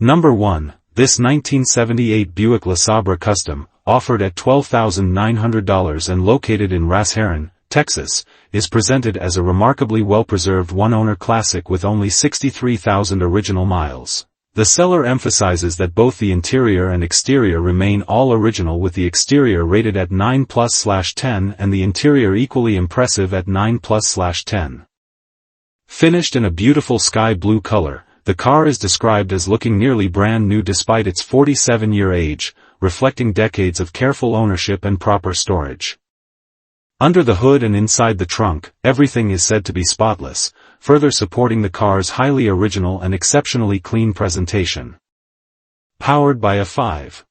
Number 1. This 1978 Buick LeSabre Custom, offered at $12,900 and located in Rosharon, Texas, is presented as a remarkably well-preserved one-owner classic with only 63,000 original miles. The seller emphasizes that both the interior and exterior remain all original, with the exterior rated at 9+/10 and the interior equally impressive at 9+/10. Finished in a beautiful sky blue color, the car is described as looking nearly brand new despite its 47-year age, reflecting decades of careful ownership and proper storage. Under the hood and inside the trunk, everything is said to be spotless, further supporting the car's highly original and exceptionally clean presentation. Powered by a 5.7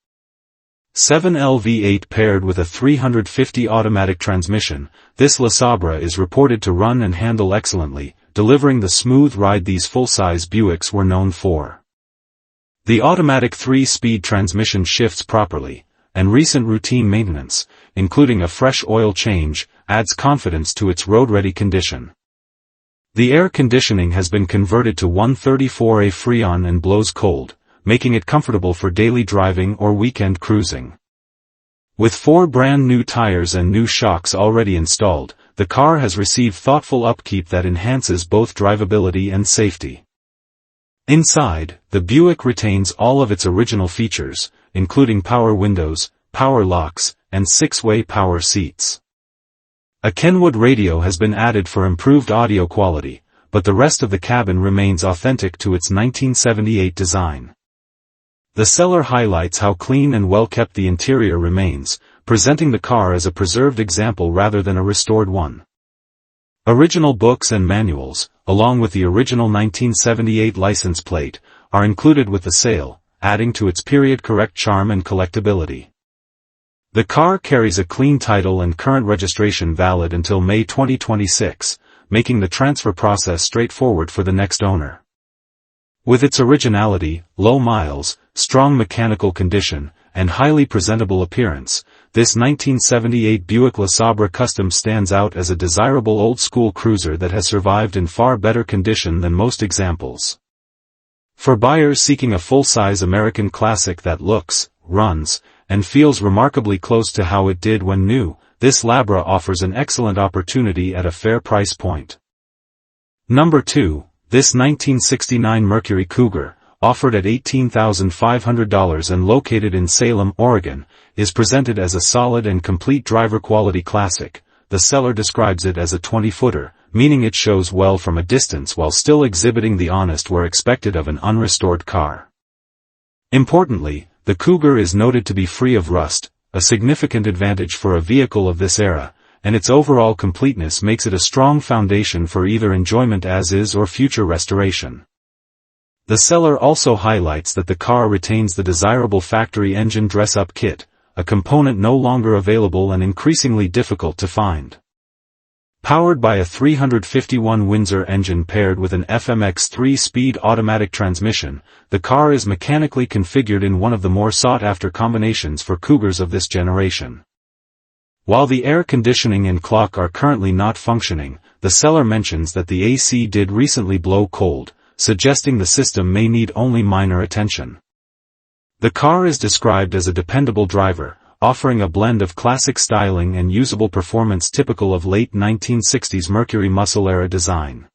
V8 paired with a 350 automatic transmission, this LeSabre is reported to run and handle excellently, delivering the smooth ride these full-size Buicks were known for. The automatic 3-speed transmission shifts properly, and recent routine maintenance, including a fresh oil change, adds confidence to its road-ready condition. The air conditioning has been converted to 134A Freon and blows cold, making it comfortable for daily driving or weekend cruising. With 4 brand new tires and new shocks already installed, the car has received thoughtful upkeep that enhances both drivability and safety. Inside, the Buick retains all of its original features, including power windows, power locks, and 6-way power seats. A Kenwood radio has been added for improved audio quality, but the rest of the cabin remains authentic to its 1978 design. The seller highlights how clean and well-kept the interior remains, presenting the car as a preserved example rather than a restored one. Original books and manuals, along with the original 1978 license plate, are included with the sale, adding to its period-correct charm and collectability. The car carries a clean title and current registration valid until May 2026, making the transfer process straightforward for the next owner. With its originality, low miles, strong mechanical condition, and highly presentable appearance, this 1978 Buick LeSabre Custom stands out as a desirable old-school cruiser that has survived in far better condition than most examples. For buyers seeking a full-size American classic that looks, runs, and feels remarkably close to how it did when new, this LeSabre offers an excellent opportunity at a fair price point. Number 2. This 1969 Mercury Cougar, offered at $18,500 and located in Salem, Oregon, is presented as a solid and complete driver-quality classic. The seller describes it as a 20-footer, meaning it shows well from a distance while still exhibiting the honest wear expected of an unrestored car. Importantly, the Cougar is noted to be free of rust, a significant advantage for a vehicle of this era, and its overall completeness makes it a strong foundation for either enjoyment as is or future restoration. The seller also highlights that the car retains the desirable factory engine dress-up kit, a component no longer available and increasingly difficult to find. Powered by a 351 Windsor engine paired with an FMX 3-speed automatic transmission, the car is mechanically configured in one of the more sought-after combinations for Cougars of this generation. While the air conditioning and clock are currently not functioning, the seller mentions that the AC did recently blow cold, suggesting the system may need only minor attention. The car is described as a dependable driver, offering a blend of classic styling and usable performance typical of late 1960s Mercury muscle-era design.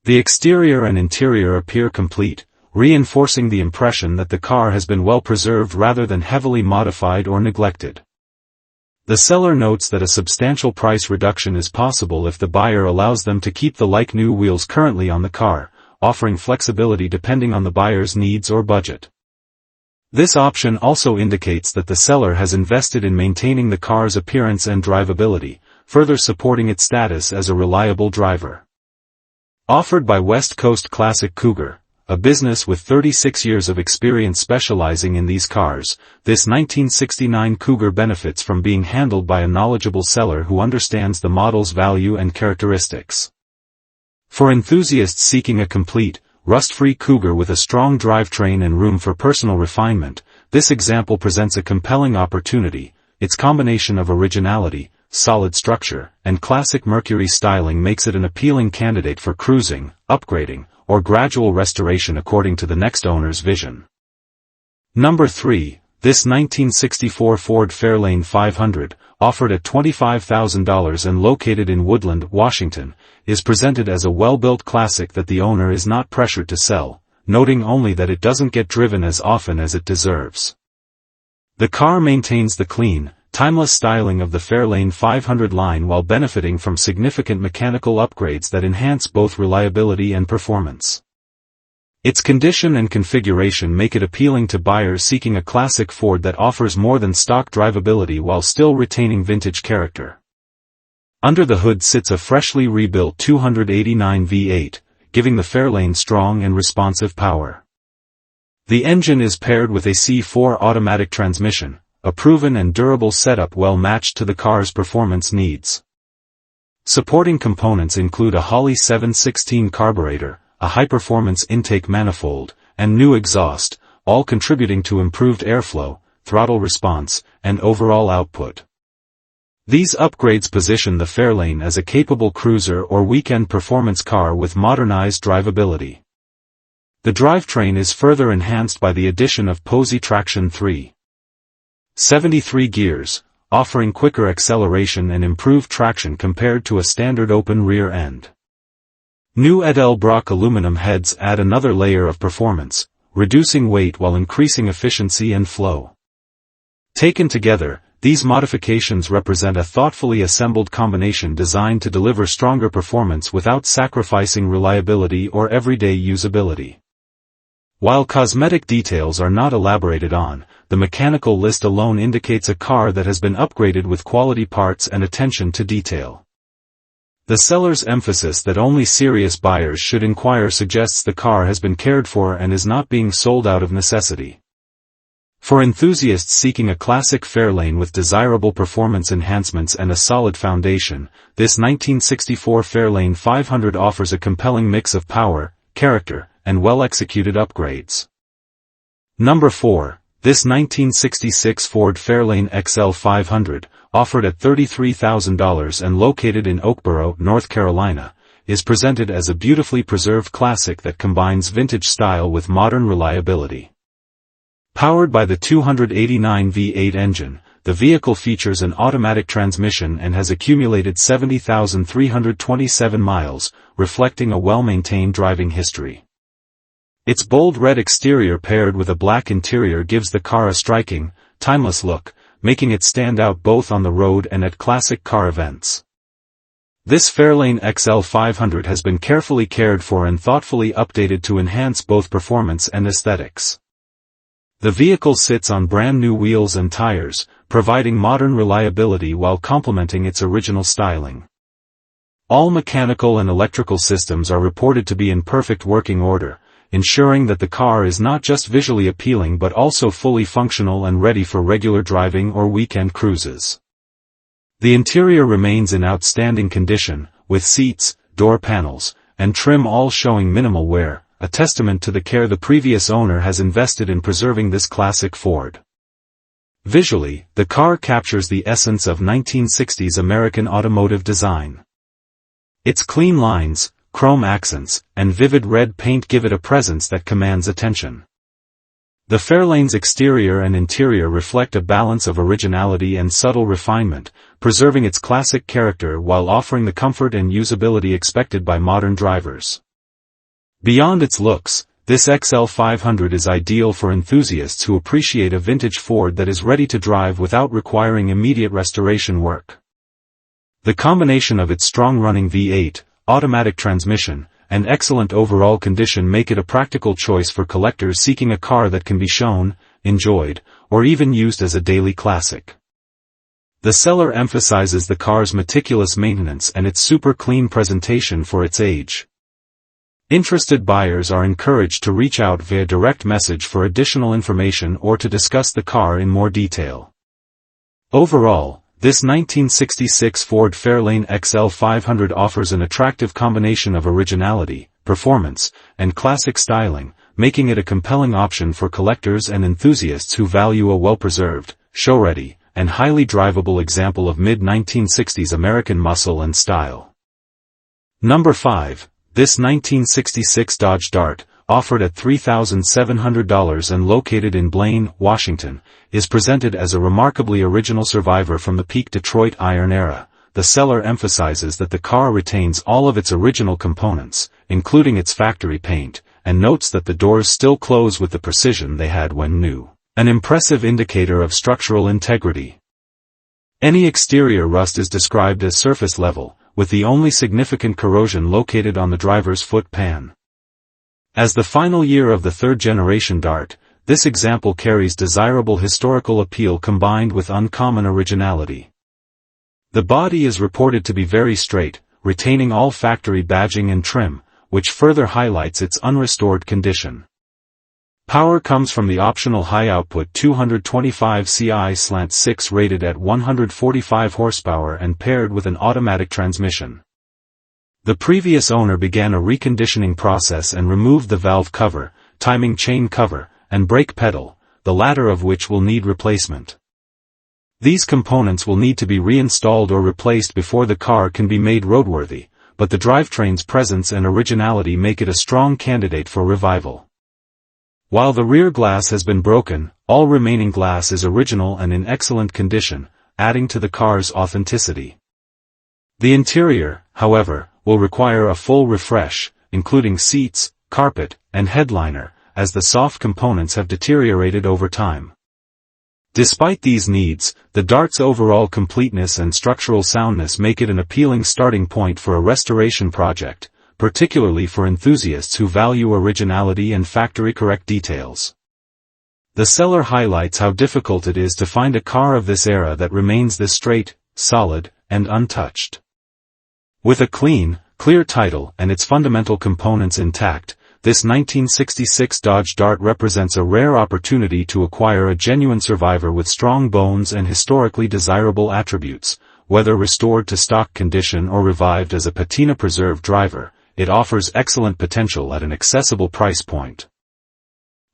The exterior and interior appear complete, reinforcing the impression that the car has been well preserved rather than heavily modified or neglected. The seller notes that a substantial price reduction is possible if the buyer allows them to keep the like-new wheels currently on the car, offering flexibility depending on the buyer's needs or budget. This option also indicates that the seller has invested in maintaining the car's appearance and drivability, further supporting its status as a reliable driver. Offered by West Coast Classic Cougar, a business with 36 years of experience specializing in these cars, this 1969 Cougar benefits from being handled by a knowledgeable seller who understands the model's value and characteristics. For enthusiasts seeking a complete, rust-free Cougar with a strong drivetrain and room for personal refinement, this example presents a compelling opportunity. Its combination of originality, solid structure, and classic Mercury styling makes it an appealing candidate for cruising, upgrading, or gradual restoration according to the next owner's vision. Number 3. This 1964 Ford Fairlane 500, offered at $25,000 and located in Woodland, Washington, is presented as a well-built classic that the owner is not pressured to sell, noting only that it doesn't get driven as often as it deserves. The car maintains the clean, timeless styling of the Fairlane 500 line while benefiting from significant mechanical upgrades that enhance both reliability and performance. Its condition and configuration make it appealing to buyers seeking a classic Ford that offers more than stock drivability while still retaining vintage character. Under the hood sits a freshly rebuilt 289 V8, giving the Fairlane strong and responsive power. The engine is paired with a C4 automatic transmission, a proven and durable setup well matched to the car's performance needs. Supporting components include a Holley 716 carburetor, a high-performance intake manifold, and new exhaust, all contributing to improved airflow, throttle response, and overall output. These upgrades position the Fairlane as a capable cruiser or weekend performance car with modernized drivability. The drivetrain is further enhanced by the addition of Posey Traction 3.73 gears, offering quicker acceleration and improved traction compared to a standard open rear end. New Edelbrock aluminum heads add another layer of performance, reducing weight while increasing efficiency and flow. Taken together, these modifications represent a thoughtfully assembled combination designed to deliver stronger performance without sacrificing reliability or everyday usability. While cosmetic details are not elaborated on, the mechanical list alone indicates a car that has been upgraded with quality parts and attention to detail. The seller's emphasis that only serious buyers should inquire suggests the car has been cared for and is not being sold out of necessity. For enthusiasts seeking a classic Fairlane with desirable performance enhancements and a solid foundation, this 1964 Fairlane 500 offers a compelling mix of power, character, and well-executed upgrades. Number 4. This 1966 Ford Fairlane XL 500, offered at $33,000 and located in Oakboro, North Carolina, is presented as a beautifully preserved classic that combines vintage style with modern reliability. Powered by the 289 V8 engine, the vehicle features an automatic transmission and has accumulated 70,327 miles, reflecting a well-maintained driving history. Its bold red exterior paired with a black interior gives the car a striking, timeless look, making it stand out both on the road and at classic car events. This Fairlane XL 500 has been carefully cared for and thoughtfully updated to enhance both performance and aesthetics. The vehicle sits on brand new wheels and tires, providing modern reliability while complementing its original styling. All mechanical and electrical systems are reported to be in perfect working order, ensuring that the car is not just visually appealing but also fully functional and ready for regular driving or weekend cruises. The interior remains in outstanding condition, with seats, door panels, and trim all showing minimal wear, a testament to the care the previous owner has invested in preserving this classic Ford. Visually, the car captures the essence of 1960s American automotive design. Its clean lines, chrome accents, and vivid red paint give it a presence that commands attention. The Fairlane's exterior and interior reflect a balance of originality and subtle refinement, preserving its classic character while offering the comfort and usability expected by modern drivers. Beyond its looks, this XL 500 is ideal for enthusiasts who appreciate a vintage Ford that is ready to drive without requiring immediate restoration work. The combination of its strong-running V8, automatic transmission, and excellent overall condition make it a practical choice for collectors seeking a car that can be shown, enjoyed, or even used as a daily classic. The seller emphasizes the car's meticulous maintenance and its super clean presentation for its age. Interested buyers are encouraged to reach out via direct message for additional information or to discuss the car in more detail. Overall, this 1966 Ford Fairlane XL 500 offers an attractive combination of originality, performance, and classic styling, making it a compelling option for collectors and enthusiasts who value a well-preserved, show-ready, and highly drivable example of mid-1960s American muscle and style. Number 5. This 1966 Dodge Dart, offered at $3,700 and located in Blaine, Washington, is presented as a remarkably original survivor from the peak Detroit iron era. The seller emphasizes that the car retains all of its original components, including its factory paint, and notes that the doors still close with the precision they had when new, an impressive indicator of structural integrity. Any exterior rust is described as surface level, with the only significant corrosion located on the driver's foot pan. As the final year of the third-generation Dart, this example carries desirable historical appeal combined with uncommon originality. The body is reported to be very straight, retaining all factory badging and trim, which further highlights its unrestored condition. Power comes from the optional high-output 225 CI/6 rated at 145 horsepower and paired with an automatic transmission. The previous owner began a reconditioning process and removed the valve cover, timing chain cover, and brake pedal, the latter of which will need replacement. These components will need to be reinstalled or replaced before the car can be made roadworthy, but the drivetrain's presence and originality make it a strong candidate for revival. While the rear glass has been broken, all remaining glass is original and in excellent condition, adding to the car's authenticity. The interior, however, will require a full refresh, including seats, carpet, and headliner, as the soft components have deteriorated over time. Despite these needs, the Dart's overall completeness and structural soundness make it an appealing starting point for a restoration project, particularly for enthusiasts who value originality and factory-correct details. The seller highlights how difficult it is to find a car of this era that remains this straight, solid, and untouched. With a clean, clear title and its fundamental components intact, this 1966 Dodge Dart represents a rare opportunity to acquire a genuine survivor with strong bones and historically desirable attributes. Whether restored to stock condition or revived as a patina-preserved driver, it offers excellent potential at an accessible price point.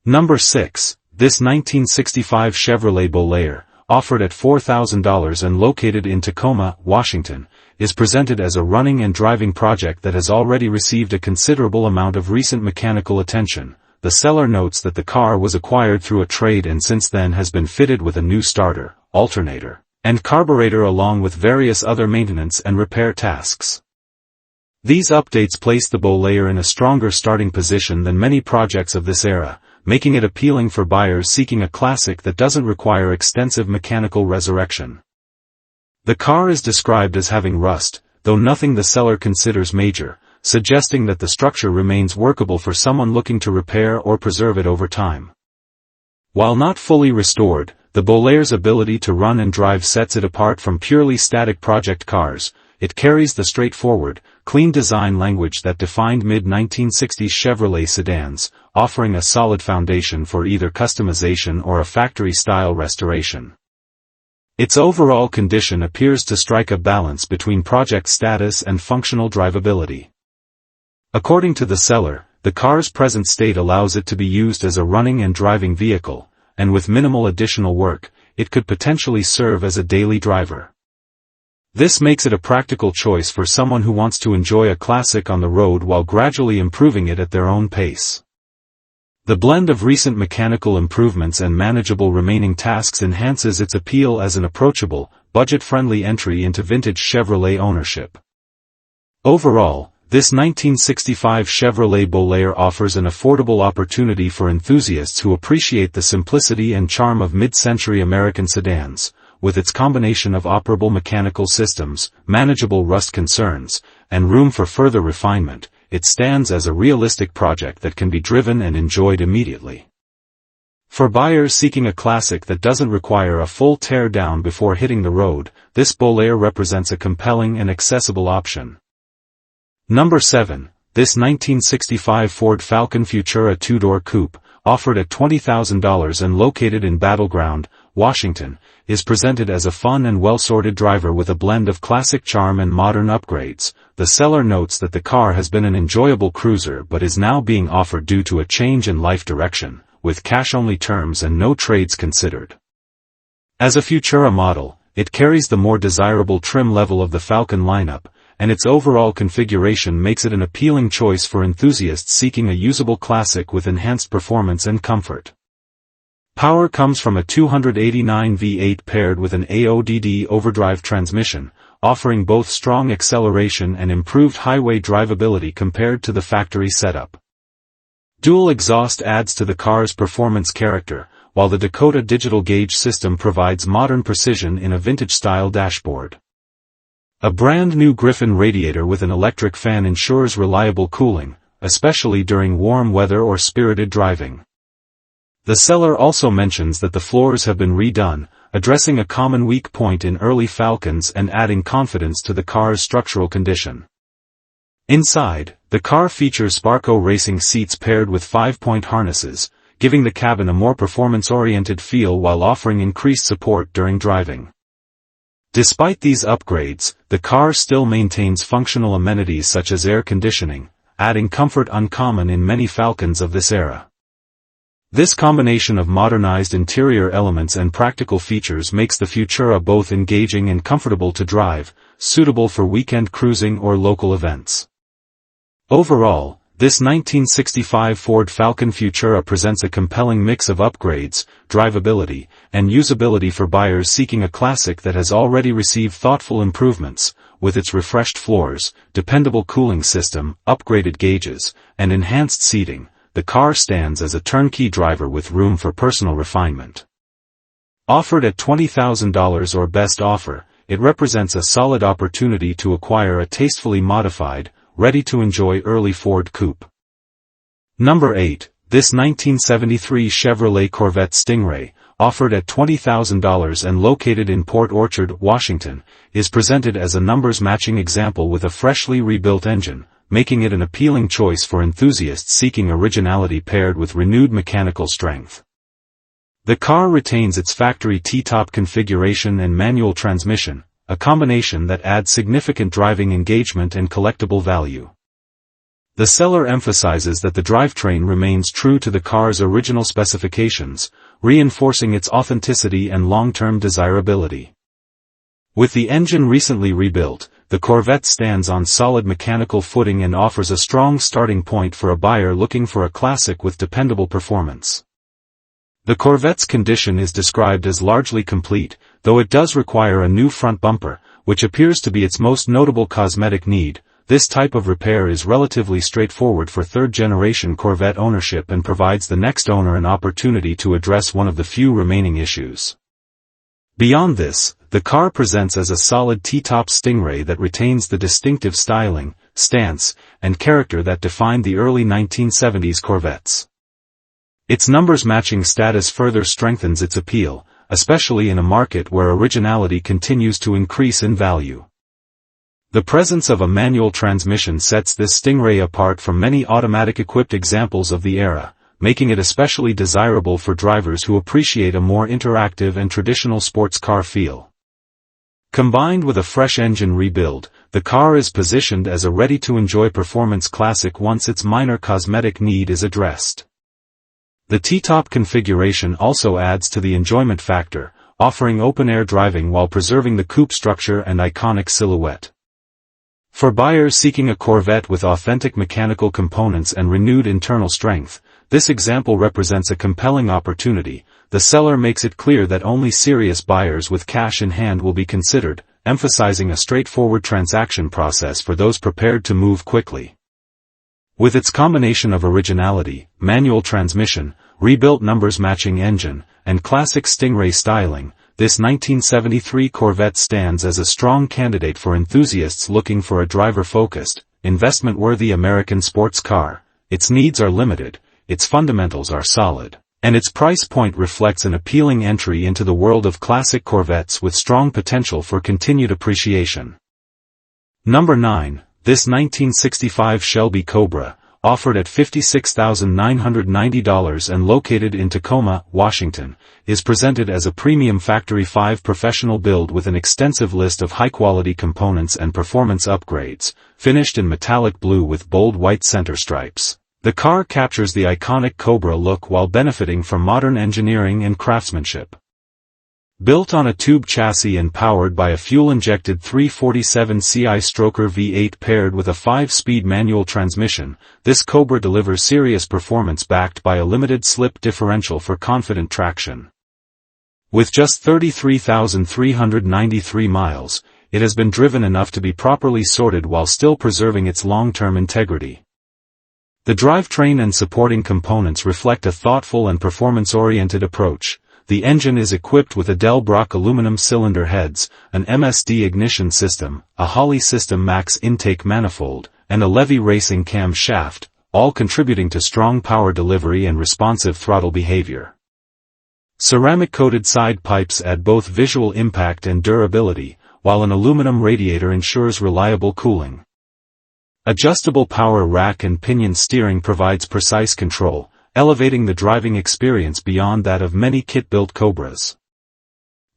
Number 6. This 1965 Chevrolet Bel Air, offered at $4,000 and located in Tacoma, Washington, is presented as a running and driving project that has already received a considerable amount of recent mechanical attention. The seller notes that the car was acquired through a trade and since then has been fitted with a new starter, alternator, and carburetor along with various other maintenance and repair tasks. These updates place the Bel Air in a stronger starting position than many projects of this era, making it appealing for buyers seeking a classic that doesn't require extensive mechanical resurrection. The car is described as having rust, though nothing the seller considers major, suggesting that the structure remains workable for someone looking to repair or preserve it over time. While not fully restored, the Bel Air's ability to run and drive sets it apart from purely static project cars. It carries the straightforward, clean design language that defined mid-1960s Chevrolet sedans, offering a solid foundation for either customization or a factory-style restoration. Its overall condition appears to strike a balance between project status and functional drivability. According to the seller, the car's present state allows it to be used as a running and driving vehicle, and with minimal additional work, it could potentially serve as a daily driver. This makes it a practical choice for someone who wants to enjoy a classic on the road while gradually improving it at their own pace. The blend of recent mechanical improvements and manageable remaining tasks enhances its appeal as an approachable, budget-friendly entry into vintage Chevrolet ownership. Overall, this 1965 Chevrolet Bel Air offers an affordable opportunity for enthusiasts who appreciate the simplicity and charm of mid-century American sedans. With its combination of operable mechanical systems, manageable rust concerns, and room for further refinement, it stands as a realistic project that can be driven and enjoyed immediately. For buyers seeking a classic that doesn't require a full tear-down before hitting the road, this Bel Air represents a compelling and accessible option. Number 7. This 1965 Ford Falcon Futura two-door coupe, offered at $20,000 and located in Battleground, Washington, is presented as a fun and well-sorted driver with a blend of classic charm and modern upgrades. The seller notes that the car has been an enjoyable cruiser but is now being offered due to a change in life direction, with cash-only terms and no trades considered. As a Futura model, it carries the more desirable trim level of the Falcon lineup, and its overall configuration makes it an appealing choice for enthusiasts seeking a usable classic with enhanced performance and comfort. Power comes from a 289 V8 paired with an AODD overdrive transmission, offering both strong acceleration and improved highway drivability compared to the factory setup. Dual exhaust adds to the car's performance character, while the Dakota digital gauge system provides modern precision in a vintage-style dashboard. A brand-new Griffin radiator with an electric fan ensures reliable cooling, especially during warm weather or spirited driving. The seller also mentions that the floors have been redone, addressing a common weak point in early Falcons and adding confidence to the car's structural condition. Inside, the car features Sparco racing seats paired with 5-point harnesses, giving the cabin a more performance-oriented feel while offering increased support during driving. Despite these upgrades, the car still maintains functional amenities such as air conditioning, adding comfort uncommon in many Falcons of this era. This combination of modernized interior elements and practical features makes the Futura both engaging and comfortable to drive, suitable for weekend cruising or local events. Overall, this 1965 Ford Falcon Futura presents a compelling mix of upgrades, drivability, and usability for buyers seeking a classic that has already received thoughtful improvements, with its refreshed floors, dependable cooling system, upgraded gauges, and enhanced seating. The car stands as a turnkey driver with room for personal refinement. Offered at $20,000 or best offer, it represents a solid opportunity to acquire a tastefully modified, ready-to-enjoy early Ford coupe. Number 8. This 1973 Chevrolet Corvette Stingray, offered at $20,000 and located in Port Orchard, Washington, is presented as a numbers-matching example with a freshly rebuilt engine, making it an appealing choice for enthusiasts seeking originality paired with renewed mechanical strength. The car retains its factory T-top configuration and manual transmission, a combination that adds significant driving engagement and collectible value. The seller emphasizes that the drivetrain remains true to the car's original specifications, reinforcing its authenticity and long-term desirability. With the engine recently rebuilt, the Corvette stands on solid mechanical footing and offers a strong starting point for a buyer looking for a classic with dependable performance. The Corvette's condition is described as largely complete, though it does require a new front bumper, which appears to be its most notable cosmetic need. This type of repair is relatively straightforward for third-generation Corvette ownership and provides the next owner an opportunity to address one of the few remaining issues. Beyond this, the car presents as a solid T-top Stingray that retains the distinctive styling, stance, and character that defined the early 1970s Corvettes. Its numbers-matching status further strengthens its appeal, especially in a market where originality continues to increase in value. The presence of a manual transmission sets this Stingray apart from many automatic-equipped examples of the era, making it especially desirable for drivers who appreciate a more interactive and traditional sports car feel. Combined with a fresh engine rebuild, the car is positioned as a ready-to-enjoy performance classic once its minor cosmetic need is addressed. The T-top configuration also adds to the enjoyment factor, offering open-air driving while preserving the coupe structure and iconic silhouette. For buyers seeking a Corvette with authentic mechanical components and renewed internal strength, this example represents a compelling opportunity. The seller makes it clear that only serious buyers with cash in hand will be considered, emphasizing a straightforward transaction process for those prepared to move quickly. With its combination of originality, manual transmission, rebuilt numbers-matching engine, and classic Stingray styling, this 1973 Corvette stands as a strong candidate for enthusiasts looking for a driver-focused, investment-worthy American sports car. Its needs are limited, its fundamentals are solid, and its price point reflects an appealing entry into the world of classic Corvettes with strong potential for continued appreciation. Number 9. This 1965 Shelby Cobra, offered at $56,990 and located in Tacoma, Washington, is presented as a premium Factory 5 professional build with an extensive list of high-quality components and performance upgrades, finished in metallic blue with bold white center stripes. The car captures the iconic Cobra look while benefiting from modern engineering and craftsmanship. Built on a tube chassis and powered by a fuel-injected 347 CI stroker V8 paired with a 5-speed manual transmission, this Cobra delivers serious performance backed by a limited slip differential for confident traction. With just 33,393 miles, it has been driven enough to be properly sorted while still preserving its long-term integrity. The drivetrain and supporting components reflect a thoughtful and performance-oriented approach. The engine is equipped with Edelbrock aluminum cylinder heads, an MSD ignition system, a Holley System Max intake manifold, and a Levy racing cam shaft, all contributing to strong power delivery and responsive throttle behavior. Ceramic-coated side pipes add both visual impact and durability, while an aluminum radiator ensures reliable cooling. Adjustable power rack and pinion steering provides precise control, elevating the driving experience beyond that of many kit-built Cobras.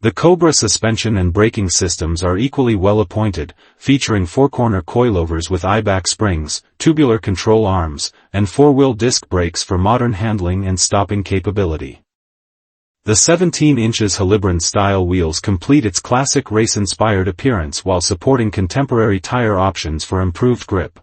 The Cobra suspension and braking systems are equally well appointed, featuring 4-corner coilovers with eyeback springs, tubular control arms, and 4-wheel disc brakes for modern handling and stopping capability. The 17 inches Halibran-style wheels complete its classic race-inspired appearance while supporting contemporary tire options for improved grip.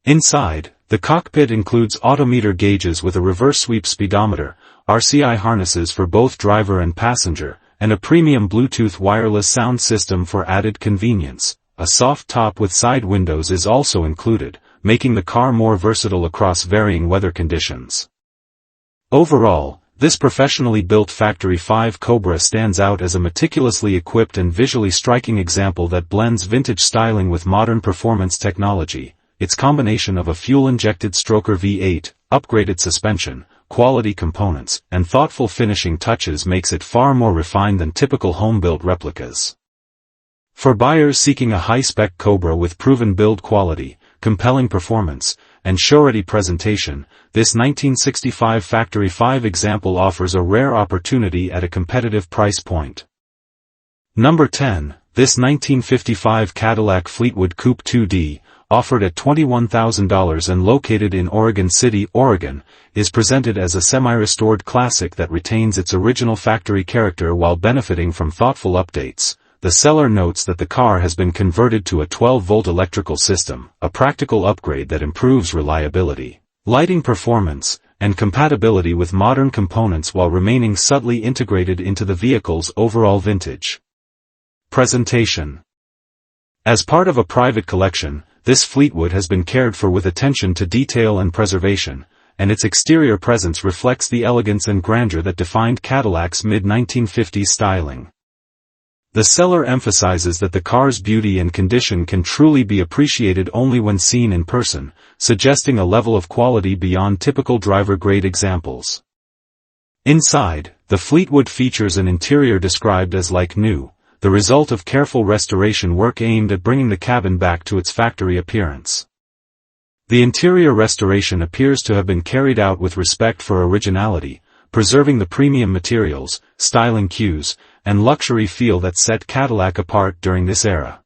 Inside, the cockpit includes odometer gauges with a reverse sweep speedometer, RCI harnesses for both driver and passenger, and a premium Bluetooth wireless sound system for added convenience. A soft top with side windows is also included, making the car more versatile across varying weather conditions. Overall, this professionally built Factory 5 Cobra stands out as a meticulously equipped and visually striking example that blends vintage styling with modern performance technology. Its combination of a fuel-injected stroker V8, upgraded suspension, quality components, and thoughtful finishing touches makes it far more refined than typical home-built replicas. For buyers seeking a high-spec Cobra with proven build quality, compelling performance, and show-ready presentation, this 1965 Factory 5 example offers a rare opportunity at a competitive price point. Number 10. This 1955 Cadillac Fleetwood Coupe 2D, offered at $21,000 and located in Oregon City, Oregon, is presented as a semi-restored classic that retains its original factory character while benefiting from thoughtful updates. The seller notes that the car has been converted to a 12-volt electrical system, a practical upgrade that improves reliability, lighting performance, and compatibility with modern components while remaining subtly integrated into the vehicle's overall vintage presentation. As part of a private collection, this Fleetwood has been cared for with attention to detail and preservation, and its exterior presence reflects the elegance and grandeur that defined Cadillac's mid-1950s styling. The seller emphasizes that the car's beauty and condition can truly be appreciated only when seen in person, suggesting a level of quality beyond typical driver-grade examples. Inside, the Fleetwood features an interior described as like new, the result of careful restoration work aimed at bringing the cabin back to its factory appearance. The interior restoration appears to have been carried out with respect for originality, preserving the premium materials, styling cues, and luxury feel that set Cadillac apart during this era.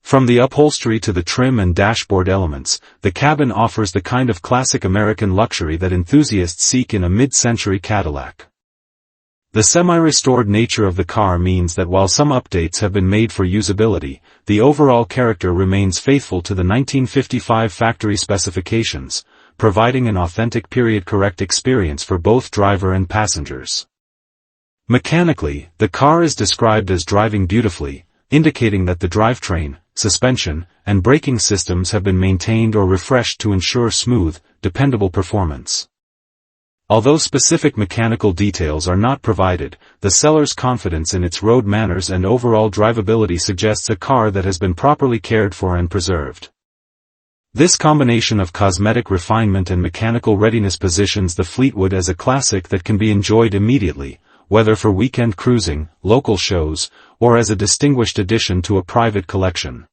From the upholstery to the trim and dashboard elements, the cabin offers the kind of classic American luxury that enthusiasts seek in a mid-century Cadillac. The semi-restored nature of the car means that while some updates have been made for usability, the overall character remains faithful to the 1955 factory specifications, providing an authentic period-correct experience for both driver and passengers. Mechanically, the car is described as driving beautifully, indicating that the drivetrain, suspension, and braking systems have been maintained or refreshed to ensure smooth, dependable performance. Although specific mechanical details are not provided, the seller's confidence in its road manners and overall drivability suggests a car that has been properly cared for and preserved. This combination of cosmetic refinement and mechanical readiness positions the Fleetwood as a classic that can be enjoyed immediately, whether for weekend cruising, local shows, or as a distinguished addition to a private collection.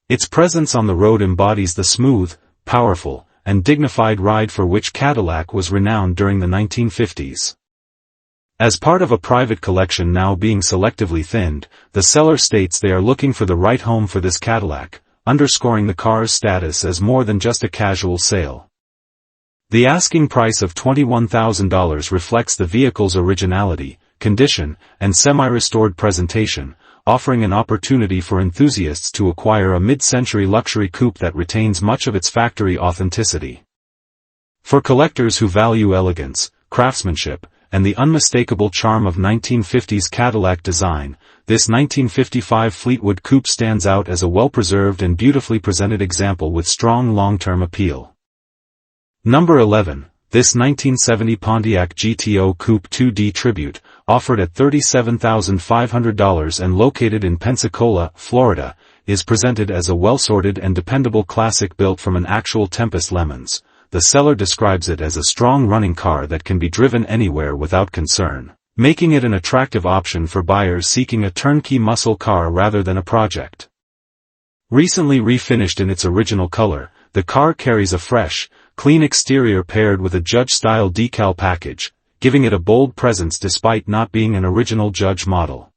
Its presence on the road embodies the smooth, powerful, and dignified ride for which Cadillac was renowned during the 1950s. As part of a private collection now being selectively thinned, the seller states they are looking for the right home for this Cadillac, underscoring the car's status as more than just a casual sale. The asking price of $21,000 reflects the vehicle's originality, condition, and semi-restored presentation, offering an opportunity for enthusiasts to acquire a mid-century luxury coupe that retains much of its factory authenticity. For collectors who value elegance, craftsmanship, and the unmistakable charm of 1950s Cadillac design, this 1955 Fleetwood coupe stands out as a well-preserved and beautifully presented example with strong long-term appeal. Number 11. This 1970 Pontiac GTO Coupe 2D Tribute, offered at $37,500 and located in Pensacola, Florida, is presented as a well-sorted and dependable classic built from an actual Tempest Lemons. The seller describes it as a strong running car that can be driven anywhere without concern, making it an attractive option for buyers seeking a turnkey muscle car rather than a project. Recently refinished in its original color, the car carries a fresh, clean exterior paired with a Judge-style decal package, giving it a bold presence despite not being an original Judge model.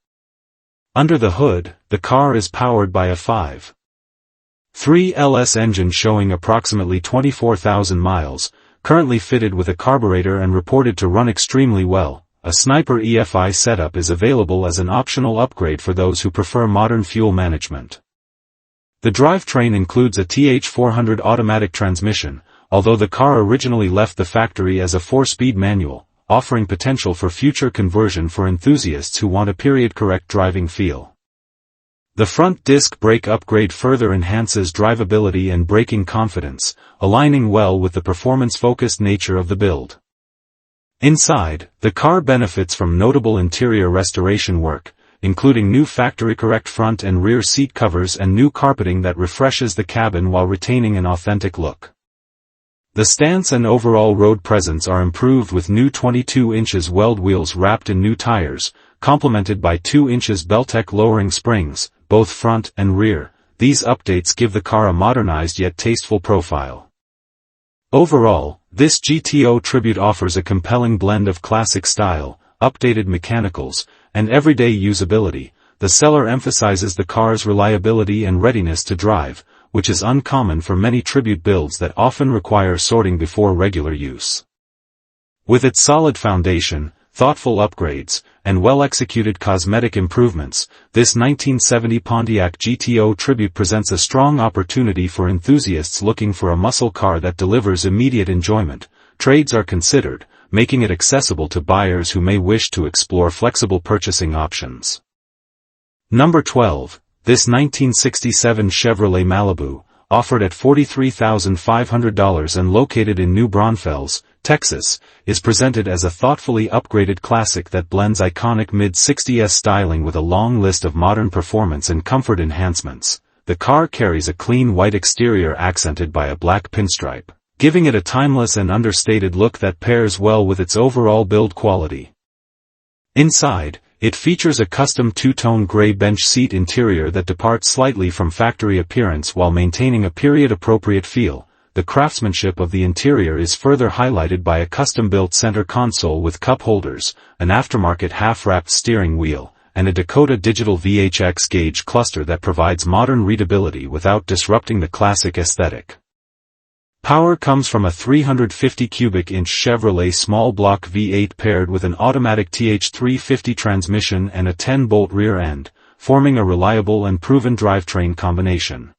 Under the hood, the car is powered by a 5.3 LS engine showing approximately 24,000 miles, currently fitted with a carburetor and reported to run extremely well. A Sniper EFI setup is available as an optional upgrade for those who prefer modern fuel management. The drivetrain includes a TH400 automatic transmission, although the car originally left the factory as a 4-speed manual, offering potential for future conversion for enthusiasts who want a period-correct driving feel. The front disc brake upgrade further enhances drivability and braking confidence, aligning well with the performance-focused nature of the build. Inside, the car benefits from notable interior restoration work, including new factory-correct front and rear seat covers and new carpeting that refreshes the cabin while retaining an authentic look. The stance and overall road presence are improved with new 22 inches weld wheels wrapped in new tires, complemented by 2 inches Beltec lowering springs, both front and rear. These updates give the car a modernized yet tasteful profile. Overall, this GTO Tribute offers a compelling blend of classic style, updated mechanicals, and everyday usability. The seller emphasizes the car's reliability and readiness to drive, which is uncommon for many Tribute builds that often require sorting before regular use. With its solid foundation, thoughtful upgrades, and well-executed cosmetic improvements, this 1970 Pontiac GTO Tribute presents a strong opportunity for enthusiasts looking for a muscle car that delivers immediate enjoyment. Trades are considered, making it accessible to buyers who may wish to explore flexible purchasing options. Number 12. This 1967 Chevrolet Malibu, offered at $43,500 and located in New Braunfels, Texas, is presented as a thoughtfully upgraded classic that blends iconic mid-60s styling with a long list of modern performance and comfort enhancements. The car carries a clean white exterior accented by a black pinstripe, giving it a timeless and understated look that pairs well with its overall build quality. Inside, it features a custom two-tone gray bench seat interior that departs slightly from factory appearance while maintaining a period-appropriate feel. The craftsmanship of the interior is further highlighted by a custom-built center console with cup holders, an aftermarket half-wrapped steering wheel, and a Dakota digital VHX gauge cluster that provides modern readability without disrupting the classic aesthetic. Power comes from a 350 cubic inch Chevrolet small block V8 paired with an automatic TH350 transmission and a 10-bolt rear end, forming a reliable and proven drivetrain combination.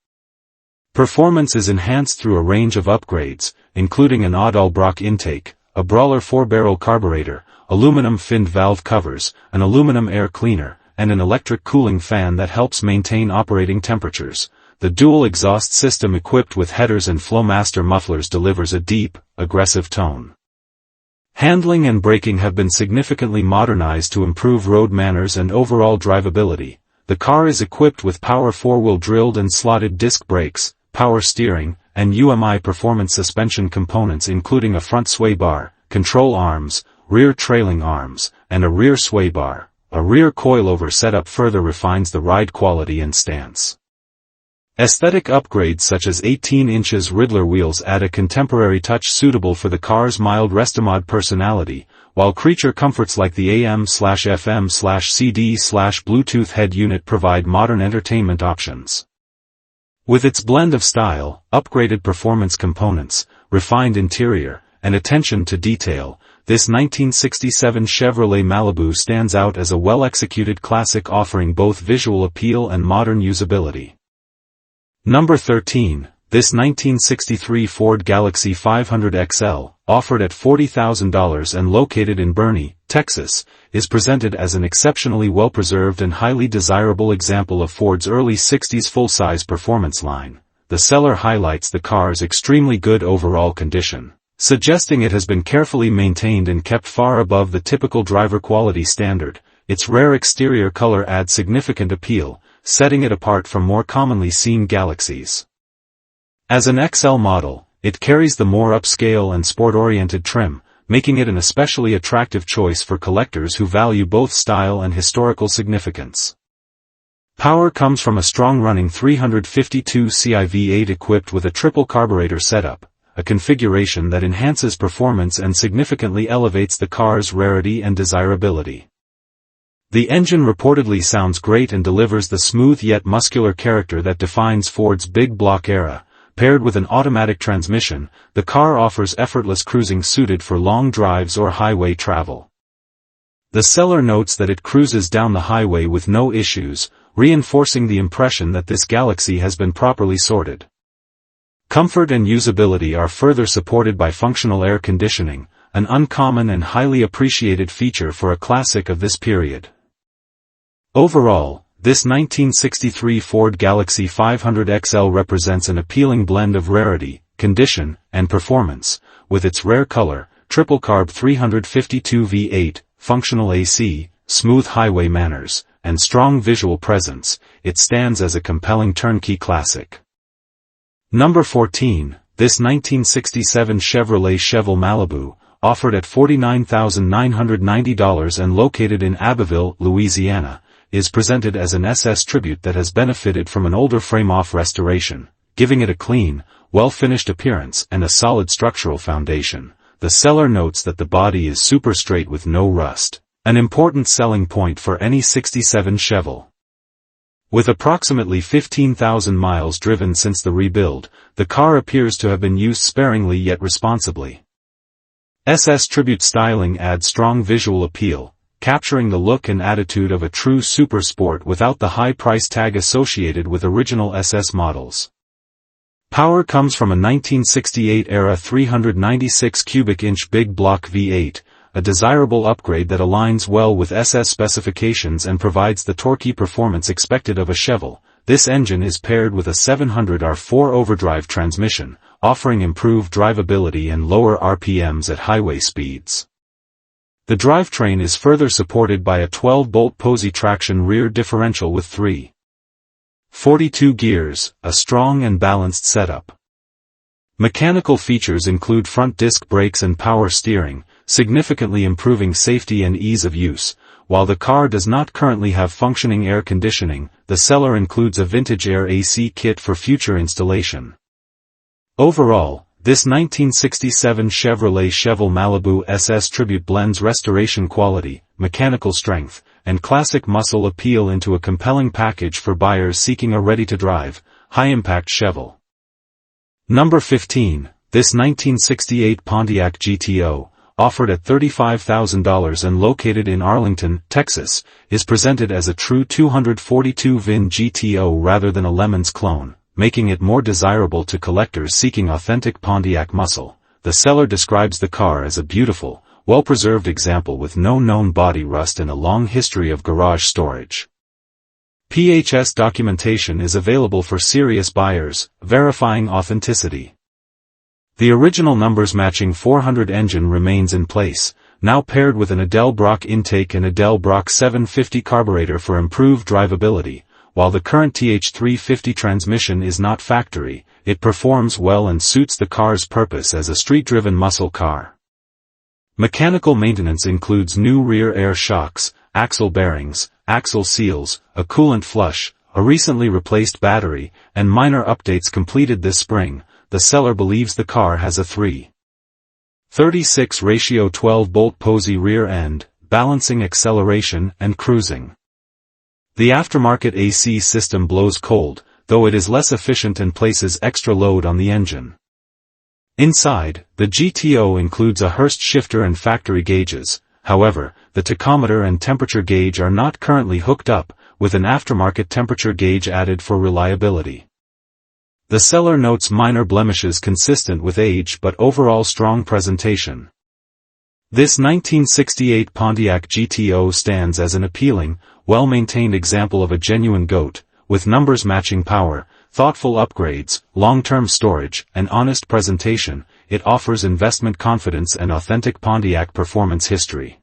Performance is enhanced through a range of upgrades, including an Audalbrock intake, a Brawler 4-barrel carburetor, aluminum finned valve covers, an aluminum air cleaner, and an electric cooling fan that helps maintain operating temperatures. The dual exhaust system equipped with headers and Flowmaster mufflers delivers a deep, aggressive tone. Handling and braking have been significantly modernized to improve road manners and overall drivability. The car is equipped with power 4-wheel drilled and slotted disc brakes, power steering, and UMI performance suspension components including a front sway bar, control arms, rear trailing arms, and a rear sway bar. A rear coilover setup further refines the ride quality and stance. Aesthetic upgrades such as 18 inches Riddler wheels add a contemporary touch suitable for the car's mild restomod personality, while creature comforts like the AM/FM/CD/Bluetooth head unit provide modern entertainment options. With its blend of style, upgraded performance components, refined interior, and attention to detail, this 1967 Chevrolet Malibu stands out as a well-executed classic offering both visual appeal and modern usability. Number 13, this 1963 Ford Galaxie 500 XL, offered at $40,000 and located in Boerne, Texas, is presented as an exceptionally well-preserved and highly desirable example of Ford's early 60s full-size performance line. The seller highlights the car's extremely good overall condition, suggesting it has been carefully maintained and kept far above the typical driver quality standard. Its rare exterior color adds significant appeal, setting it apart from more commonly seen Galaxies. As an XL model, it carries the more upscale and sport-oriented trim, making it an especially attractive choice for collectors who value both style and historical significance. Power comes from a strong-running 352 Ci V8 equipped with a triple carburetor setup, a configuration that enhances performance and significantly elevates the car's rarity and desirability. The engine reportedly sounds great and delivers the smooth yet muscular character that defines Ford's big block era. Paired with an automatic transmission, the car offers effortless cruising suited for long drives or highway travel. The seller notes that it cruises down the highway with no issues, reinforcing the impression that this Galaxie has been properly sorted. Comfort and usability are further supported by functional air conditioning, an uncommon and highly appreciated feature for a classic of this period. Overall, this 1963 Ford Galaxie 500 XL represents an appealing blend of rarity, condition, and performance, with its rare color, triple-carb 352 V8, functional AC, smooth highway manners, and strong visual presence. It stands as a compelling turnkey classic. Number 14, this 1967 Chevrolet Chevelle Malibu, offered at $49,990 and located in Abbeville, Louisiana, is presented as an SS Tribute that has benefited from an older frame-off restoration, giving it a clean, well-finished appearance and a solid structural foundation. The seller notes that the body is super straight with no rust, an important selling point for any 67 Chevelle. With approximately 15,000 miles driven since the rebuild, the car appears to have been used sparingly yet responsibly. SS Tribute styling adds strong visual appeal, capturing the look and attitude of a true super sport without the high price tag associated with original SS models. Power comes from a 1968-era 396 cubic inch big block V8, a desirable upgrade that aligns well with SS specifications and provides the torquey performance expected of a Chevelle. This engine is paired with a 700R4 overdrive transmission, offering improved drivability and lower RPMs at highway speeds. The drivetrain is further supported by a 12-bolt Posey traction rear differential with 342 gears, a strong and balanced setup. Mechanical features include front disc brakes and power steering, significantly improving safety and ease of use. While the car does not currently have functioning air conditioning, the seller includes a vintage air AC kit for future installation. Overall, this 1967 Chevrolet Chevelle Malibu SS Tribute blends restoration quality, mechanical strength, and classic muscle appeal into a compelling package for buyers seeking a ready-to-drive, high-impact Chevelle. Number 15, this 1968 Pontiac GTO, offered at $35,000 and located in Arlington, Texas, is presented as a true 242 VIN GTO rather than a Lemons clone, making it more desirable to collectors seeking authentic Pontiac muscle. The seller describes the car as a beautiful, well-preserved example with no known body rust and a long history of garage storage. PHS documentation is available for serious buyers, verifying authenticity. The original numbers matching 400 engine remains in place, now paired with an Edelbrock intake and Edelbrock 750 carburetor for improved drivability. While the current TH350 transmission is not factory, it performs well and suits the car's purpose as a street-driven muscle car. Mechanical maintenance includes new rear air shocks, axle bearings, axle seals, a coolant flush, a recently replaced battery, and minor updates completed this spring. The seller believes the car has a 3:36 ratio 12-bolt Posey rear end, balancing acceleration and cruising. The aftermarket AC system blows cold, though it is less efficient and places extra load on the engine. Inside, the GTO includes a Hurst shifter and factory gauges. However, the tachometer and temperature gauge are not currently hooked up, with an aftermarket temperature gauge added for reliability. The seller notes minor blemishes consistent with age but overall strong presentation. This 1968 Pontiac GTO stands as an appealing, well-maintained example of a genuine GOAT, with numbers matching power, thoughtful upgrades, long-term storage, and honest presentation. It offers investment confidence and authentic Pontiac performance history.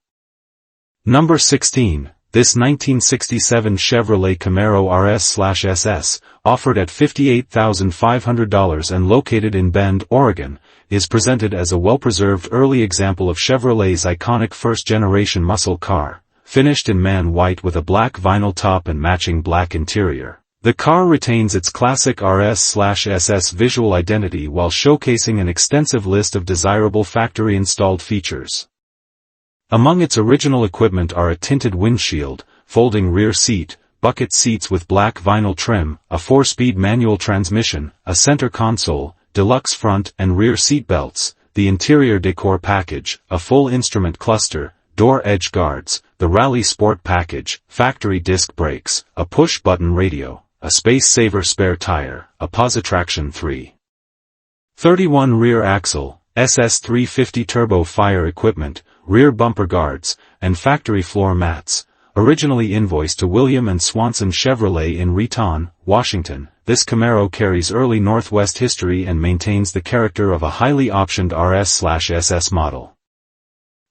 Number 16. This 1967 Chevrolet Camaro RS/SS, offered at $58,500 and located in Bend, Oregon, is presented as a well-preserved early example of Chevrolet's iconic first-generation muscle car, finished in man white with a black vinyl top and matching black interior. The car retains its classic RS/SS visual identity while showcasing an extensive list of desirable factory-installed features. Among its original equipment are a tinted windshield, folding rear seat, bucket seats with black vinyl trim, a 4-speed manual transmission, a center console, deluxe front and rear seat belts, the interior decor package, a full instrument cluster, door edge guards, the Rally Sport package, factory disc brakes, a push-button radio, a space-saver spare tire, a Positraction 331 rear axle, SS 350 turbo fire equipment, rear bumper guards, and factory floor mats. Originally invoiced to William and Swanson Chevrolet in Renton, Washington, this Camaro carries early Northwest history and maintains the character of a highly optioned RS/SS model.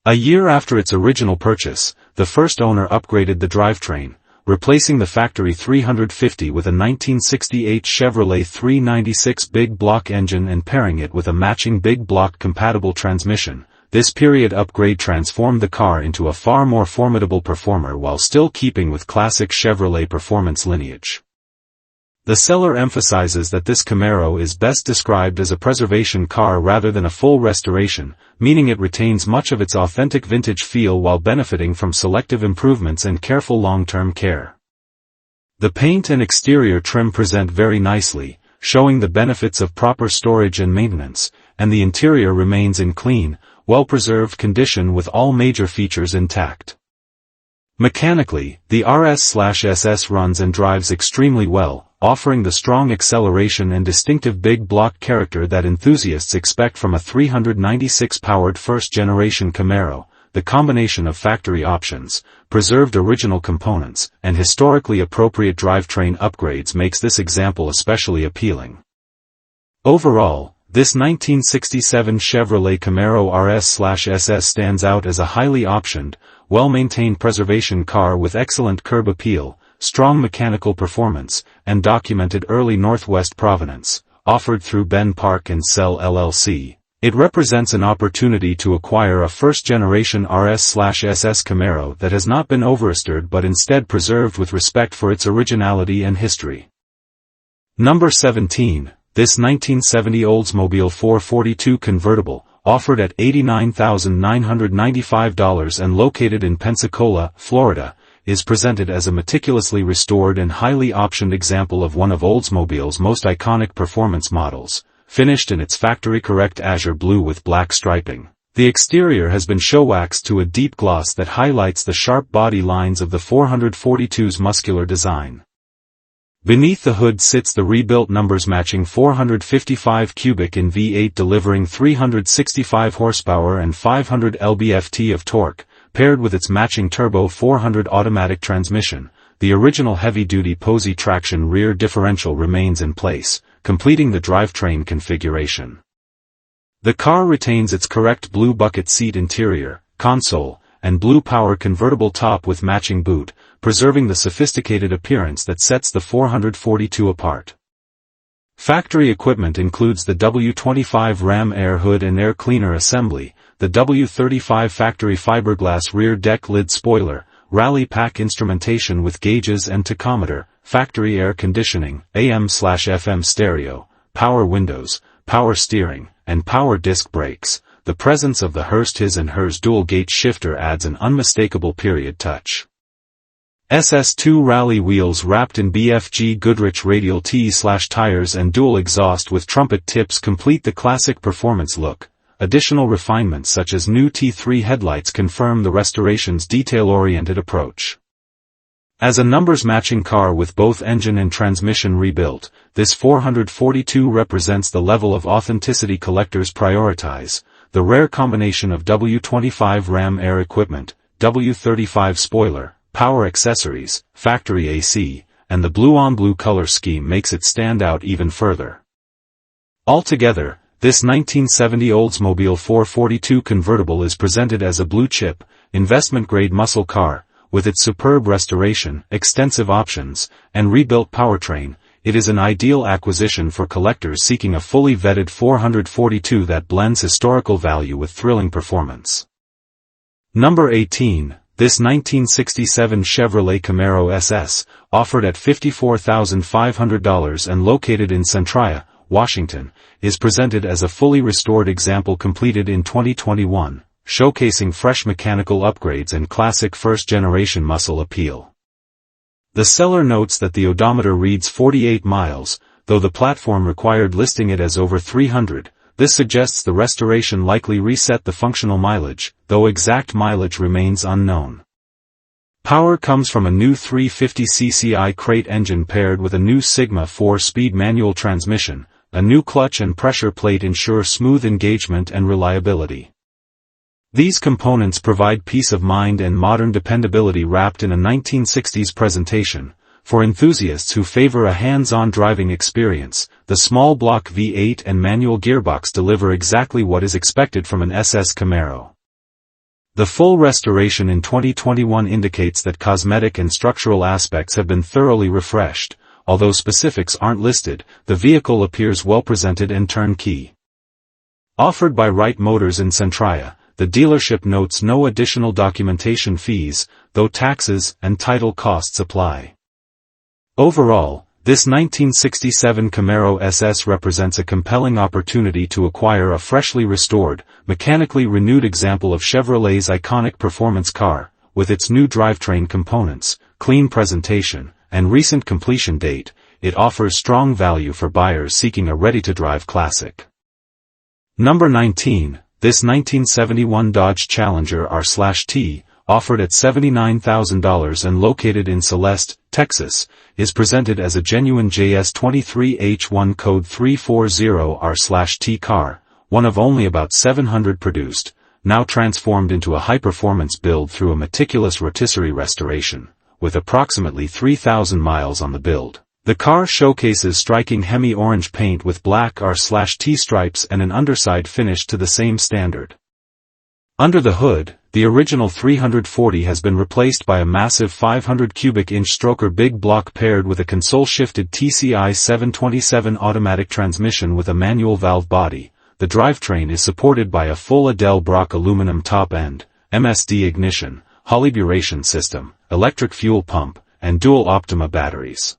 A year after its original purchase, the first owner upgraded the drivetrain, replacing the factory 350 with a 1968 Chevrolet 396 big block engine and pairing it with a matching big block compatible transmission. This period upgrade transformed the car into a far more formidable performer while still keeping with classic Chevrolet performance lineage. The seller emphasizes that this Camaro is best described as a preservation car rather than a full restoration, meaning it retains much of its authentic vintage feel while benefiting from selective improvements and careful long-term care. The paint and exterior trim present very nicely, showing the benefits of proper storage and maintenance, and the interior remains in clean, well-preserved condition with all major features intact. Mechanically, the RS/SS runs and drives extremely well, offering the strong acceleration and distinctive big block character that enthusiasts expect from a 396-powered first-generation Camaro. The combination of factory options, preserved original components, and historically appropriate drivetrain upgrades makes this example especially appealing. Overall, this 1967 Chevrolet Camaro RS/SS stands out as a highly optioned, well-maintained preservation car with excellent curb appeal, strong mechanical performance, and documented early Northwest provenance, offered through Ben Park and Sell LLC. It represents an opportunity to acquire a first-generation RS/SS Camaro that has not been overrestored but instead preserved with respect for its originality and history. Number 17. This 1970 Oldsmobile 442 convertible, offered at $89,995 and located in Pensacola, Florida, is presented as a meticulously restored and highly optioned example of one of Oldsmobile's most iconic performance models, finished in its factory-correct azure blue with black striping. The exterior has been show-waxed to a deep gloss that highlights the sharp body lines of the 442's muscular design. Beneath the hood sits the rebuilt numbers-matching 455 cubic in V8 delivering 365 horsepower and 500 lb-ft of torque, paired with its matching turbo 400 automatic transmission. The original heavy-duty Posey traction rear differential remains in place, completing the drivetrain configuration. The car retains its correct blue bucket seat interior, console, and blue power convertible top with matching boot, preserving the sophisticated appearance that sets the 442 apart. Factory equipment includes the W25 Ram air hood and air cleaner assembly, the W35 factory fiberglass rear deck lid spoiler, rally pack instrumentation with gauges and tachometer, factory air conditioning, AM/FM stereo, power windows, power steering, and power disc brakes. The presence of the Hurst his and hers dual gate shifter adds an unmistakable period touch. SS2 rally wheels wrapped in BFG Goodrich radial T/tires and dual exhaust with trumpet tips complete the classic performance look. Additional refinements such as new T3 headlights confirm the restoration's detail-oriented approach. As a numbers-matching car with both engine and transmission rebuilt, this 442 represents the level of authenticity collectors prioritize. The rare combination of W25 Ram air equipment, W35 spoiler, power accessories, factory AC, and the blue-on-blue color scheme makes it stand out even further. Altogether, this 1970 Oldsmobile 442 convertible is presented as a blue-chip, investment-grade muscle car. With its superb restoration, extensive options, and rebuilt powertrain, it is an ideal acquisition for collectors seeking a fully vetted 442 that blends historical value with thrilling performance. Number 18. This 1967 Chevrolet Camaro SS, offered at $54,500 and located in Centralia, Washington, is presented as a fully restored example completed in 2021. Showcasing fresh mechanical upgrades and classic first-generation muscle appeal. The seller notes that the odometer reads 48 miles, though the platform required listing it as over 300. This suggests the restoration likely reset the functional mileage, though exact mileage remains unknown. Power comes from a new 350cc crate engine paired with a new Sigma 4-speed manual transmission. A new clutch and pressure plate ensure smooth engagement and reliability. These components provide peace of mind and modern dependability wrapped in a 1960s presentation. For enthusiasts who favor a hands-on driving experience, the small block V8 and manual gearbox deliver exactly what is expected from an SS Camaro. The full restoration in 2021 indicates that cosmetic and structural aspects have been thoroughly refreshed. Although specifics aren't listed, the vehicle appears well presented and turnkey. Offered by Wright Motors in Centralia, the dealership notes no additional documentation fees, though taxes and title costs apply. Overall, this 1967 Camaro SS represents a compelling opportunity to acquire a freshly restored, mechanically renewed example of Chevrolet's iconic performance car, with its new drivetrain components, clean presentation, and recent completion date. It offers strong value for buyers seeking a ready-to-drive classic. Number 19. This 1971 Dodge Challenger R/T, offered at $79,000 and located in Celeste, Texas, is presented as a genuine JS23H1 code 340 R/T car, one of only about 700 produced, now transformed into a high-performance build through a meticulous rotisserie restoration, with approximately 3,000 miles on the build. The car showcases striking hemi-orange paint with black R/T stripes and an underside finish to the same standard. Under the hood, the original 340 has been replaced by a massive 500 cubic inch stroker big block paired with a console-shifted TCI 727 automatic transmission with a manual valve body. The drivetrain is supported by a full Edelbrock aluminum top end, MSD ignition, holoburation system, electric fuel pump, and dual Optima batteries.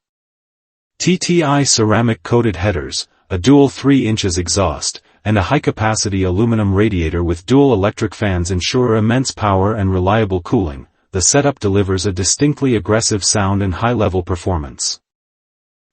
TTI ceramic-coated headers, a dual 3 inches exhaust, and a high-capacity aluminum radiator with dual electric fans ensure immense power and reliable cooling. The setup delivers a distinctly aggressive sound and high-level performance.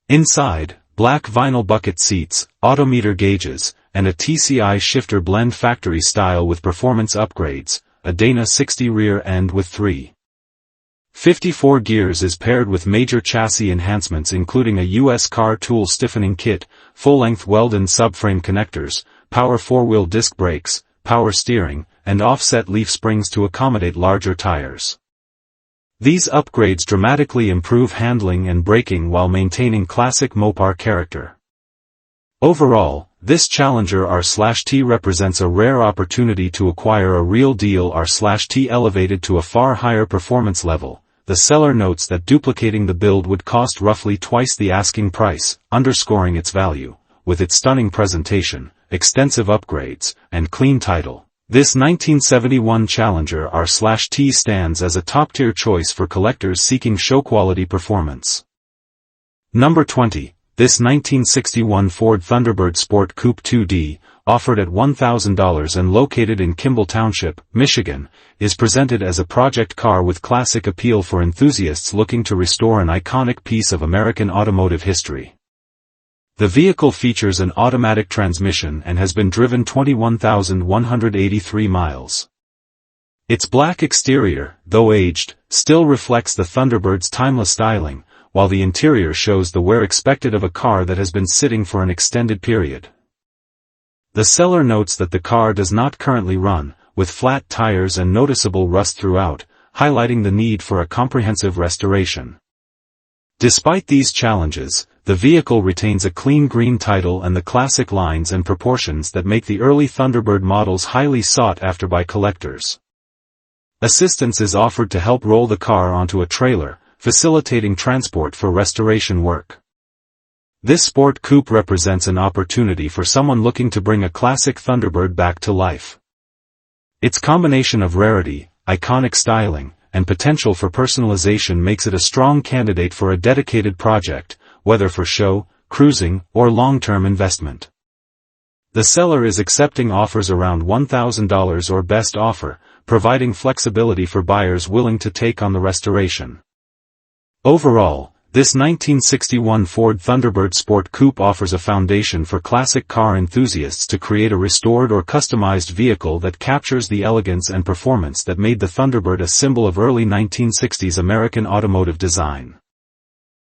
Inside, black vinyl bucket seats, odometer gauges, and a TCI shifter blend factory style with performance upgrades. A Dana 60 rear end with 354 gears is paired with major chassis enhancements including a U.S. car tool stiffening kit, full-length Weldon subframe connectors, power 4-wheel disc brakes, power steering, and offset leaf springs to accommodate larger tires. These upgrades dramatically improve handling and braking while maintaining classic Mopar character. Overall, this Challenger R/T represents a rare opportunity to acquire a real deal R/T elevated to a far higher performance level. The seller notes that duplicating the build would cost roughly twice the asking price, underscoring its value. With its stunning presentation, extensive upgrades, and clean title, this 1971 Challenger R/T stands as a top-tier choice for collectors seeking show-quality performance. Number 20. This 1961 Ford Thunderbird Sport Coupe 2D, offered at $1,000 and located in Kimball Township, Michigan, is presented as a project car with classic appeal for enthusiasts looking to restore an iconic piece of American automotive history. The vehicle features an automatic transmission and has been driven 21,183 miles. Its black exterior, though aged, still reflects the Thunderbird's timeless styling, while the interior shows the wear expected of a car that has been sitting for an extended period. The seller notes that the car does not currently run, with flat tires and noticeable rust throughout, highlighting the need for a comprehensive restoration. Despite these challenges, the vehicle retains a clean green title and the classic lines and proportions that make the early Thunderbird models highly sought after by collectors. Assistance is offered to help roll the car onto a trailer, facilitating transport for restoration work. This sport coupe represents an opportunity for someone looking to bring a classic Thunderbird back to life. Its combination of rarity, iconic styling, and potential for personalization makes it a strong candidate for a dedicated project, whether for show, cruising, or long-term investment. The seller is accepting offers around $1,000 or best offer, providing flexibility for buyers willing to take on the restoration. Overall, this 1961 Ford Thunderbird Sport Coupe offers a foundation for classic car enthusiasts to create a restored or customized vehicle that captures the elegance and performance that made the Thunderbird a symbol of early 1960s American automotive design.